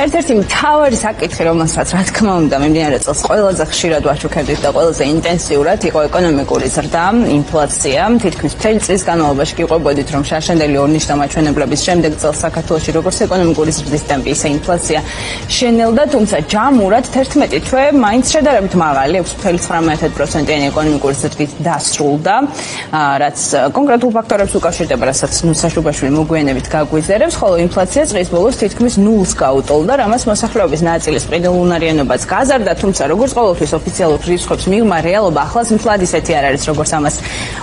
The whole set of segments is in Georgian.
ერთ-ერთი მთავარი საკითხი, რომელსაც რა თქმა უნდა მიმდინარე წელს ყველაზე ხშირად ვაჩუქებდით და ყველაზე ინტენსიურად იყო ეკონომიკური ზრდა, ინფლაცია. თითქმის მთელი წლის განმავლობაში გიყვებოდით, რომ შარშანდელი ორნიშნა მაჩვენებლების შემდეგ წელს საქართველოში როგორც ეკონომიკური ზრდის ტემპი, ისე ინფლაცია შენელდა, თუმცა ჯამურად 11 თვე მაინც შედარებით მაღალი 6.9%-იანი ეკონომიკური ზრდით დასრულდა, რაც კონკრეტულ ფაქტორებს უკავშირდება, რასაც ნუსაშუბაშვილი მოგვიანებით გაგვიზერებს, ხოლო ინფლაცია წლის ბოლოს თითქმის ნულს გაუტოლდა, რამაც მოსახლეობის ნაწილის ყიდულუნარიანობაც გაზარდა, თუმცა როგორც ყოველთვის ოფიციალურ რისკებს მიღმა რეალობა ახლაც მთლად ისეთი არ არის, როგორც ამას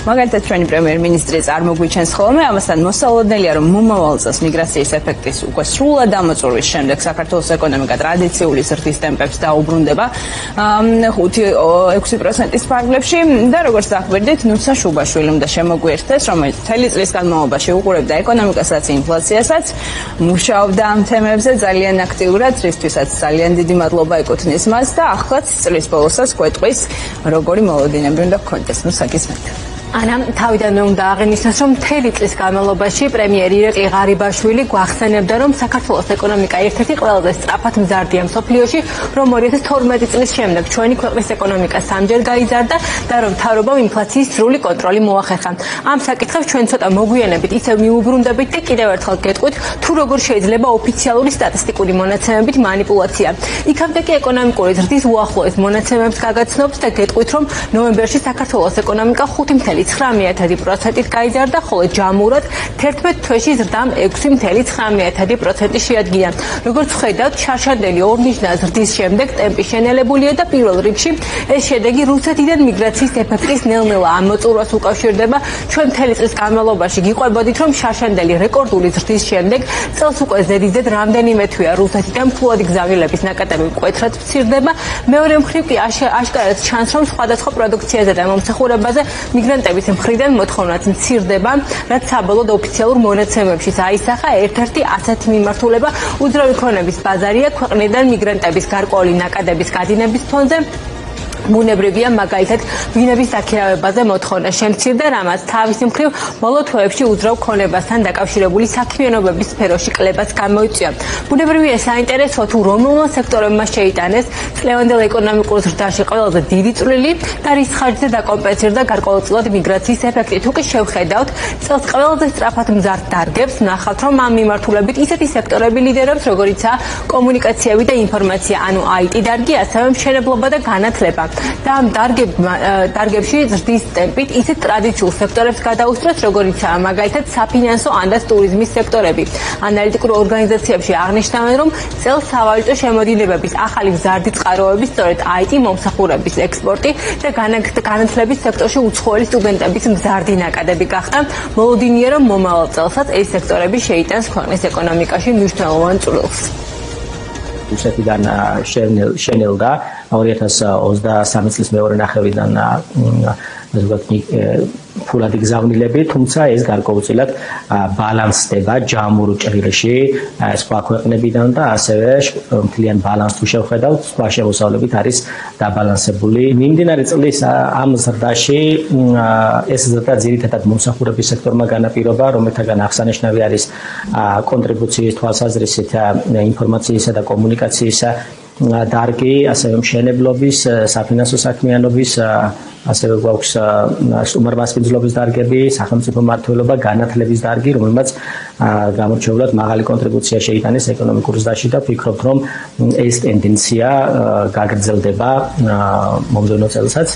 მაგალითად ჩვენი პრემიერ-მინისტრი წარმოგვიჩენს ხოლმე. ამასთან მოსალოდნელია, რომ მომავალ წელს მიგრაციის ეფექტის უკვე სრულად დამოწურვის შემდეგ საქართველოს ეკონომიკა ტრადიციული ზრდის ტემპებს დაუბრუნდება 5-6%-ის ფარგლებში და როგორც დაგვერდით, ნუცა შუბაშვილი უნდა შემოგვიერთდეს, რომელიც მთელი წლის განმავლობაში უყურებდა ეკონომიკასაც, ინფლაციასაც, მუშაობდა ამ თემებზე ძალიან აქტიურად, რისთვისაც ძალიან დიდი მადლობა ეკუთვნის მას და ახლაც წლის ბოლოსაც გვეტყვის, როგორი მოლოდინები უნდა გქონდეს. გისმენთ. ანა, თავიდანვე უნდა აღინიშნოს, რომ მთელი წლის განმავლობაში პრემიერი ირაკლი ღარიბაშვილი გვახსენებდა, რომ საქართველოს ეკონომიკა ერთ-ერთი ყველაზე სწრაფად მზარდია მსოფლიოში, რომ 2012 წლის შემდეგ ჩვენი ქვეყნის ეკონომიკა სამჯერ გაიზარდა და რომ მთავრობამ ინფლაციის სრული კონტროლი მოახერხა. ამ საკითხებს ჩვენ ცოტა მოგვიანებით ისევ მიუბრუნდებით და კიდევ ერთხელ გეტყვით, თუ როგორ შეიძლება ოფიციალური სტატისტიკური მონაცემებით манипуляცია. იქამდე კი ეკონომიკური ზრდის უახლოეს მონაცემებს გაგაცნობს და გეტყვით, რომ ნოემბერში საქართველოს ეკონომიკა 5.9%-ით გაიზარდა, ხოლო ჯამურად 11 თვეში ზრდამ 6.9% შეადგინა. როგორც ხედავთ, შარშანდელი ორნიშნა ზრდის შემდეგ ტემპი შენელებულია და პირველ რიგში ეს შედეგი რუსეთიდან მიგრაციის ეფექტის ნელ-ნელა ამოწურვას უკავშირდება. ჩვენ მთელი წლის განმავლობაში გიყვებოდით, რომ შარშანდელი რეკორდული ზრდის შემდეგ წელს უკვე ზედიზედ რამდენიმე თვეა რუსეთიდან ფულადი გზავნილების ნაკადები მკვეთრად მცირდება. მეორე მხრივ კი აშკარად ჩანს, რომ სხვადასხვა პროდუქციაზე და მომსახურებაზე მიგრანტების მხრიდან მოთხოვნაც მცირდება, რაც საბოლოოდ ოფიციალურ მონაცემებშიც აისახა. ერთ-ერთი ასეთი მიმართულება უძრავი ქონების ბაზარია ქვეყნიდან მიგრანტების გარკვეული ნაკადების გადინების ფონზე. ბუნებრივია, მაგალითად, ვინების დაქირავებაზე მოთხოვნა შემცირდა, რამაც თავის მხრივ ბოლო თვეებში უძრავ ქონებასთან დაკავშირებული საქმიანობების სფეროში კლებაც გამოიწვია. ბუნებრივია, საინტერესოა თუ რომელმა სექტორებმა შეიტანეს წლევანდელ ეკონომიკურ ზრდაში ყველაზე დიდი წვლილი და რის ხარჯზე დაკომპენსირდა გარკვეულწილად მიგრაციის ეფექტი. თუ კი შევხედავთ, წელს ყველაზე სწრაფად მზარდ დარგებს ვნახავთ, რომ ამ მიმართულებით ისეთი სექტორები ლიდერობს, როგორიცაა კომუნიკაციები და ინფორმაცია, ანუ IT დარგი, ასევე მშენებლობა და განათლება. და ამ დარგებში ზრდის ტემპით ისეთ ტრადიციულ სექტორებს გადაუსწრებს, როგორიცაა მაგალითად საფინანსო ან და ტურიზმის სექტორები. ანალიტიკურ ორგანიზაციებში აღნიშნავენ, რომ წელს სავალუტო შემოდინებების ახალი მზარდი წყაროები სწორედ IT მომსახურების ექსპორტი და განათლების სექტორში უცხოელი სტუდენტების მზარდი ნაკადები გახდა. მოლოდინია, რომ მომავალ წელსაც ეს სექტორები შეიტანს ქვეყნის ეკონომიკაში მნიშვნელოვან წვლილს. რუსეთიდან შენელდა 2023 წლის მეორე ნახევრიდან ფულადი გზავნილები, თუმცა ეს გარკვეულწილად ბალანსდება ჯამურ ჭრილში სხვა ქვეყნებიდან და ასევე მთლიან ბალანსს თუ შევხედავთ, სხვა შემოსავლებით არის დაბალანსებული. მიმდინარე წლის ამ ზრდაში ეს ზრდა ძირითადად მომსახურების სექტორმა განაპირობა, რომელთაგან აღსანიშნავი არის კონტრიბუციის თვალსაზრისით ინფორმაციისა და კომუნიკაციის დარგი, ასევე მშენებლობის, საფინანსო საქმიანობის, ასევე გვაქვს უმრავლესობის დარგები, სახელმწიფო მმართველობა, განათლების დარგი, რომელმაც გამორჩეულად მაღალი კონტრიბუცია შეიტანეს ეკონომიკურ ზრდაში და ვფიქრობთ, რომ ეს ტენდენცია გაგრძელდება მომდევნო წელსაც.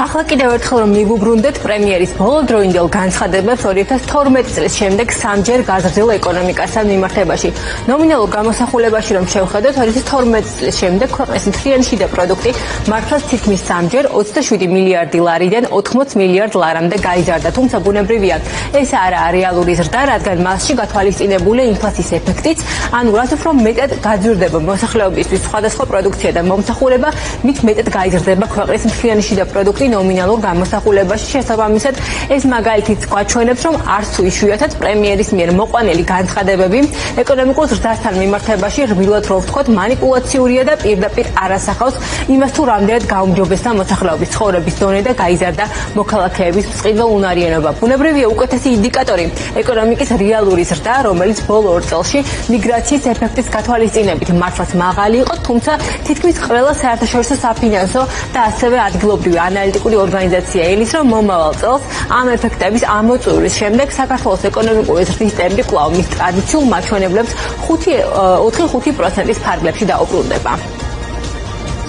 ახლა კიდევ ერთხელ რომ მივუბრუნდეთ პრემიერის ბოლოდროინდელ განცხადებებს 2012 წლის შემდეგ სამჯერ გაზრდილ ეკონომიკასთან მიმართებაში. ნომინალურ გამოსახულებაში რომ შევხედოთ, 2012 წლის შემდეგ ქვეყნის მთლიანი შიდა პროდუქტი მართლაც თითქმის სამჯერ 27 მილიარდი ლარიდან 80 მილიარდ ლარამდე გაიზარდა. თუმცა ბუნებრივია, ეს არაა რეალური ზრდა, რადგან მასში გათვალისწინებულია ინფლაციის ეფექტიც, ანუ რაც უფრო მეტად გაძვირდება მოსახლეობისთვის სხვადასხვა პროდუქცია და მომსახურება, მით მეტად გაიზრდება ქვეყნის მთლიანი შიდა პროდუქტი ნომინალურ გამოსახულებაში. შესაბამისად, ეს მაგალითიც გვაჩვენებს, რომ არც თუ იშვიათად პრემიერის მიერ მოყვანილი განცხადებები ეკონომიკურ ზრდასთან მიმართებაში რბილად რო ვთქვათ, манипуляციურია და პირდაპირ არასახავს იმას, თუ რამდენად გაუმჯობესდა მოსახლეობის ცხოვრების დონე და გაიზარდა მოქალაქეების წყიდო უნარიანობა. ბუნებრივია უკეთესი ინდიკატორი ეკონომიკის რეალური ზრდა, რომელიც ბოლო 2 წელში მიგრაციის ეფექტის გათვალისწინებით მართლაც მაღალი იყო, თუმცა თითქმის ყველა საერთაშორისო საფინანსო და ასევე ადგილობრივი ანალიტიკური ორგანიზაცია ელის, რომ მომავალ წელს ამ ეფექტების ამოწურვის შემდეგ საქართველოს ეკონომიკური ზრდის ტემპი კვლავ მის ტრადიციულ მაჩვენებლებს 4-5%-ის ფარგლებში დაუბრუნდება.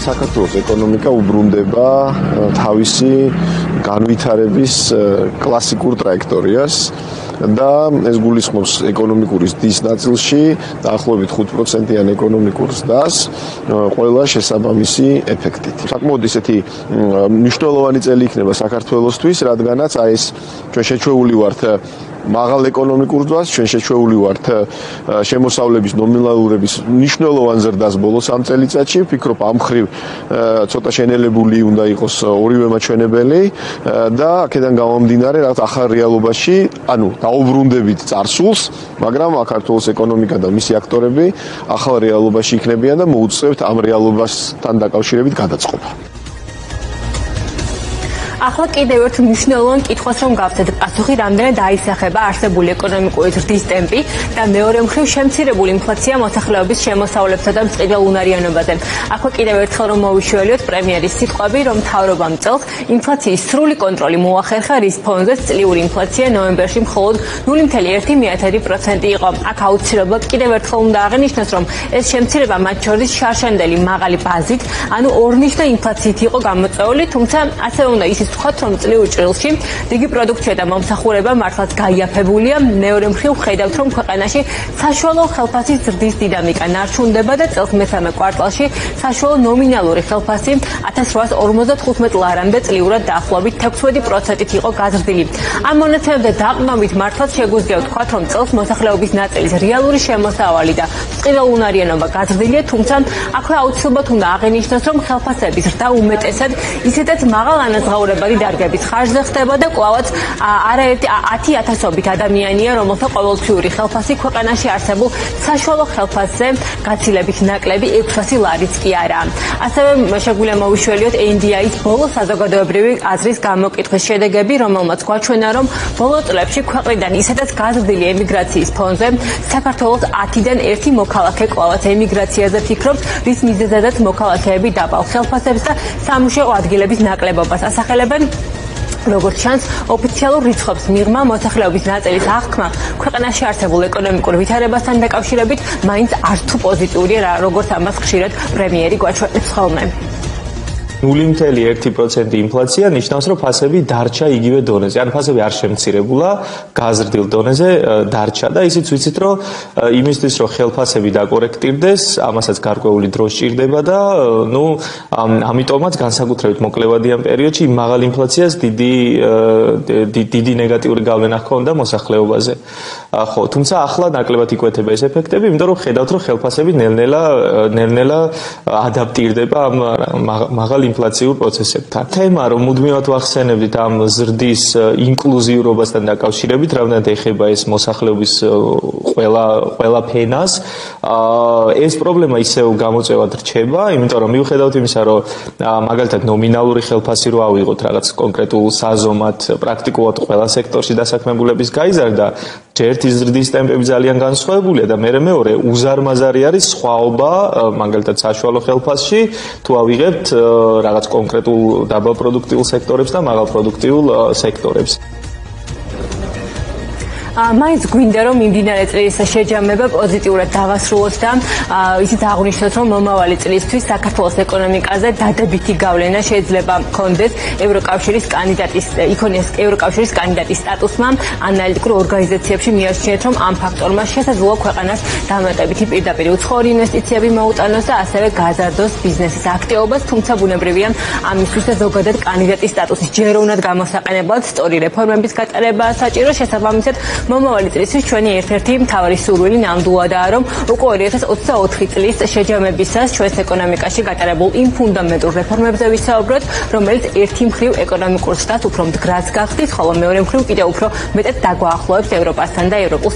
საქართველოს ეკონომიკა უბრუნდება თავისი განვითარების კლასიკურ ტრაექტორიას და ეს გულისხმობს ეკონომიკური ზრდის ნაწილში დაახლოებით 5%-იან ეკონომიკურ ზრდას ყველა შესაბამისი ეფექტით. საკმაოდ ისეთი მნიშვნელოვანი წელი იქნება საქართველოსთვის, რადგანაც ეს ჩვენ შეჩვეული ვართ მაღალ ეკონომიკურ ზრდას, ჩვენ შეჩვეული ვართ შემოსავლების ნომინალურების მნიშვნელოვან ზრდას ბოლო 3 წელიწადში. ვფიქრობ, ამ მხრივ ცოტა შენელებული უნდა იყოს ორივე მაჩვენებელი და აქედან გამომდინარე, რაღაც ახალ რეალობაში, დაუბრუნდებით წარსულს, მაგრამ საქართველოს ეკონომიკა და მისი აქტორები ახალ რეალობაში იქნებიან და მოუწევთ ამ რეალობასთან დაკავშირებით გადაწყობა. ახლა კიდევ ერთ მნიშვნელოვან კითხვას რომ გავცეთ პასუხი, რამდენად აისახება არსებული ეკონომიკური ზრდის ტემპი და მეორე მხრივ შემცირებული ინფლაცია მოსახლეობის შემოსავლებსა და წყიდელ უნარიანობაზე. ახლა კიდევ ერთხელ რომ მოვიშველიოთ პრემიერის სიტყვები, რომ მთავრობამ წელს ინფლაციის სრული კონტროლი მოახერხა, რის ფონზეც წლიური ინფლაცია ნოემბერში მხოლოდ 0.1% იყო. აქ აუცილებლად კიდევ ერთხელ უნდა აღინიშნოს, რომ ეს შემცირება მათ შორის შარშანდელი მაღალი ბაზით, ანუ ორნიშნა ინფლაციით იყო გამოწვეული, თუმცა ასევე უნდა ისიც ვთქვათ, რომ წლიურ ჭრილში რიგი პროდუქცია და მომსახურება მართლაც გაიაფებულია. მეორე მხრივ ხედავთ, რომ ქვეყანაში საშუალო ხელფასის ზრდის დინამიკა ნარჩუნდება და წელს მესამე კვარტალში საშუალო ნომინალური ხელფასი 1855 ლარამდე წლიურად დაახლოებით 16%-ით იყო გაზრდილი. ამ მონაცემებზე დაყრდნობით მართლაც შეგვიძლია ვთქვათ, რომ წელს მოსახლეობის ნაწილის რეალური შემოსავალი და წყიდელ უნარიანობა გაზრდილია, თუმცა აქვე აუცილებლად უნდა აღინიშნოს, რომ ხელფასების ზრდა უმეტესად ისედაც მაღალ ანაზღაურებადი დარგების ხარჯზე ხდება და კვლავაც არაერთი 10,000-ობით ადამიანია, რომელთა ყოველთვიური ხელფასი ქვეყანაში არსებულ საშუალო ხელფასზე გაცილებით ნაკლები 600 ლარიც კი არაა. ასევე შეგვიძლია მოვიშველიოთ NDI-ის ბოლო საზოგადოებრივი აზრის გამოკითხვის შედეგები, რომელმაც გვაჩვენა, რომ ბოლო წლებში ქვეყნიდან ისედაც გაზრდილი ემიგრაციის ფონზე საქართველოს 10-დან 1 მოქალაქე კვლავაც ემიგრაციაზე ფიქრობს, რის მიზეზადაც მოქალაქეები დაბალ ხელფასებს და სამუშაო ადგილების ნაკლებობას ასახელებენ. როგორც ჩანს, ოფიციალურ რიცხვებს მიღმა მოსახლეობის ნაწილის აღქმა ქვეყანაში არსებულ ეკონომიკურ ვითარებასთან დაკავშირებით მაინც არც თუ პოზიტიურია, როგორც ამას ხშირად პრემიერი გვაჩვენებს ხოლმე. 0.1% ინფლაცია ნიშნავს, რომ ფასები დარჩა იგივე დონეზე. ან ფასები არ შემცირებულა, გაზრდილ დონეზე დარჩა და ისიც ვიცით, რომ იმისთვის, რომ ხელფასები დაკორექტირდეს, ამასაც გარკვეული დრო სჭირდება და ამიტომაც განსაკუთრებით მოკლევადიან პერიოდში მაღალ ინფლაციას დიდი ნეგატიური გავლენა ჰქონდა მოსახლეობაზე. ხო, თუმცა ახლა ნაკლებად იკვეთება ეს ეფექტები, იმიტომ რომ ხედავთ, რომ ხელფასები ნელ-ნელა ადაპტირდება ამ მაღალ ინფლაციურ პროცესებთან. თემა, რომ მუდმივად ვახსენებდით ამ ზრდის ინკლუზიურობასთან დაკავშირებით, რამდენად ეხება ეს მოსახლეობის ყველა ფენას, ეს პრობლემა ისევ გამოწვევად რჩება, იმიტომ რომ მიუხედავად იმისა, რომ მაგალითად ნომინალური ხელფასი რო ავიღოთ რაღაც კონკრეტულ საზომად, პრაქტიკულად ყველა სექტორში დასაქმებულების გაიზარდა, ერთი ზრდის ტემპები ძალიან განსხვავებულია და მეორე უზარმაზარი არის სხვაობა, მაგალითად საშუალო ხელფასში, თუ ავიღებთ რაღაც კონკრეტულ დაბალ პროდუქტიულ სექტორებს და მაღალ პროდუქტიულ სექტორებს. მაინც გვინდა რომ მიმდინარე წლის შეჯამება პოზიტიურად დავასრულოთ და ისიც აღვნიშნოთ რომ მომავალი წლისთვის საქართველოს ეკონომიკაზე დადებითი გავლენა შეიძლება ჰქონდეს ევროკავშირის კანდიდატის სტატუსმა. ანალიტიკურ ორგანიზაციებში მიაჩნიეთ რომ ამ ფაქტორმა შესაძლოა ქვეყანას დამატებითი პირდაპირ უცხოური ინვესტიციები მოუტანოს და ასევე გაზარდოს ბიზნესის აქტივობას, თუმცა ბუნებრივია ამისთვის ზოგადად კანდიდატის სტატუსის ჯეროვნად გამოსაყენებლად სწორი რეფორმების გატარებაა საჭირო. შესაბამისად მომავალი წლისთვის ჩვენი ერთ-ერთი მთავარი სურვილი ნამდვილადაა, რომ უკვე 2024 წლის შეჯამებისას ჩვენს ეკონომიკაში გატარებულ იმ ფუნდამენტურ რეფორმებზე ვისაუბროთ, რომელიც ერთი მხრივ ეკონომიკურ ცდას უფრო მდგრადს გახდის, ხოლო მეორე მხრივ კიდევ უფრო მეტად დაგვაახლოებს ევროპასთან და ევროპულ